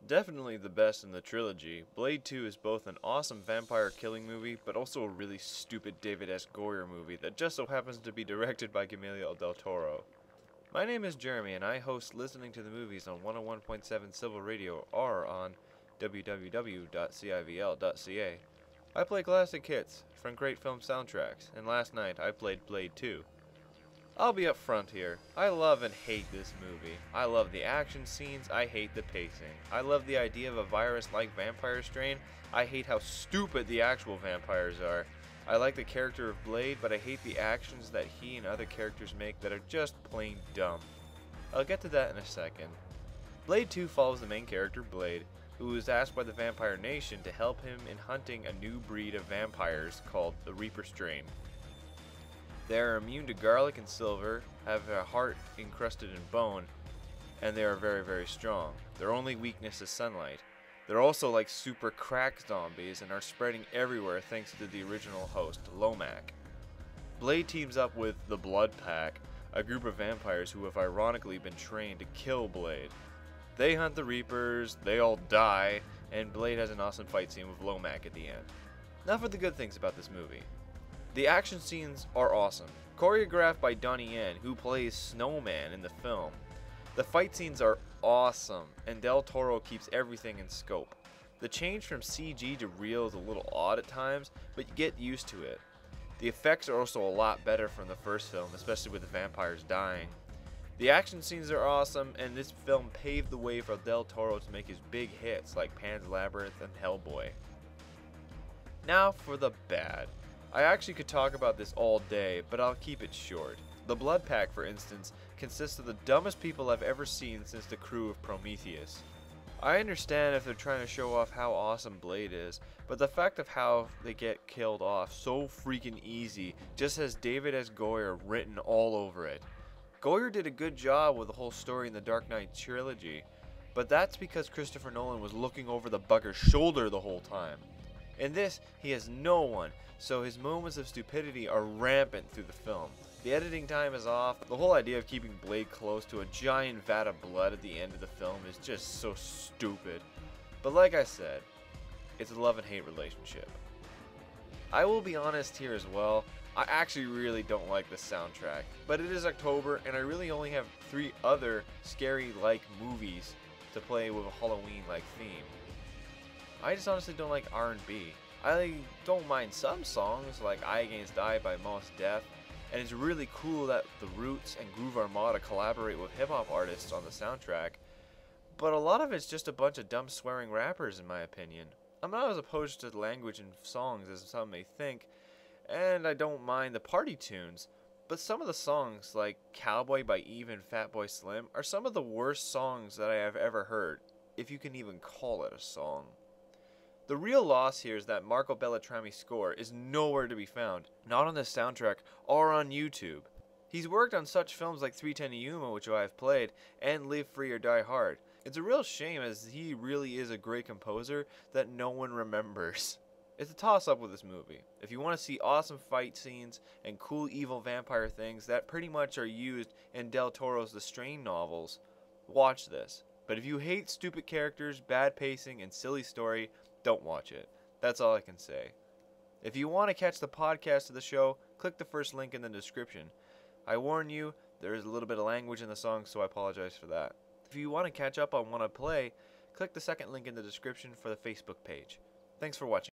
Definitely the best in the trilogy, Blade 2 is both an awesome vampire killing movie, but also a really stupid David S. Goyer movie that just so happens to be directed by Guillermo del Toro. My name is Jeremy, and I host Listening to the Movies on 101.7 Civil Radio or on www.civl.ca. I play classic hits from great film soundtracks, and last night I played Blade 2. I'll be up front here. I love and hate this movie. I love the action scenes, I hate the pacing. I love the idea of a virus-like vampire strain, I hate how stupid the actual vampires are. I like the character of Blade, but I hate the actions that he and other characters make that are just plain dumb. I'll get to that in a second. Blade 2 follows the main character, Blade, who is asked by the Vampire Nation to help him in hunting a new breed of vampires called the Reaper strain. They are immune to garlic and silver, have a heart encrusted in bone, and they are very, very strong. Their only weakness is sunlight. They're also like super crack zombies and are spreading everywhere thanks to the original host, Lomac. Blade teams up with the Blood Pack, a group of vampires who have ironically been trained to kill Blade. They hunt the Reapers, they all die, and Blade has an awesome fight scene with Lomac at the end. Now for the good things about this movie. The action scenes are awesome, choreographed by Donnie Yen, who plays Snowman in the film. The fight scenes are awesome, and Del Toro keeps everything in scope. The change from CG to real is a little odd at times, but you get used to it. The effects are also a lot better from the first film, especially with the vampires dying. The action scenes are awesome, and this film paved the way for Del Toro to make his big hits like Pan's Labyrinth and Hellboy. Now for the bad. I actually could talk about this all day, but I'll keep it short. The Blood Pack, for instance, consists of the dumbest people I've ever seen since the crew of Prometheus. I understand if they're trying to show off how awesome Blade is, but the fact of how they get killed off so freaking easy just has David S. Goyer written all over it. Goyer did a good job with the whole story in the Dark Knight trilogy, but that's because Christopher Nolan was looking over the bugger's shoulder the whole time. In this, he has no one, so his moments of stupidity are rampant through the film. The editing time is off. The whole idea of keeping Blade close to a giant vat of blood at the end of the film is just so stupid. But like I said, it's a love and hate relationship. I will be honest here as well, I actually really don't like the soundtrack. But it is October, and I really only have 3 other scary-like movies to play with a Halloween-like theme. I just honestly don't like R&B. I don't mind some songs like Eye Against Eye by Mos Def, and it's really cool that The Roots and Groove Armada collaborate with hip-hop artists on the soundtrack, but a lot of it's just a bunch of dumb swearing rappers in my opinion. I'm not as opposed to language in songs as some may think, and I don't mind the party tunes, but some of the songs like Cowboy by Eve and Fatboy Slim are some of the worst songs that I have ever heard, if you can even call it a song. The real loss here is that Marco Beltrami's score is nowhere to be found, not on the soundtrack or on YouTube. He's worked on such films like 310 to Yuma, which I have played, and Live Free or Die Hard. It's a real shame as he really is a great composer that no one remembers. It's a toss-up with this movie. If you want to see awesome fight scenes and cool evil vampire things that pretty much are used in Del Toro's The Strain novels, watch this. But if you hate stupid characters, bad pacing, and silly story, don't watch it. That's all I can say. If you want to catch the podcast of the show, click the first link in the description. I warn you, there is a little bit of language in the song, so I apologize for that. If you want to catch up on what I play, click the second link in the description for the Facebook page. Thanks for watching.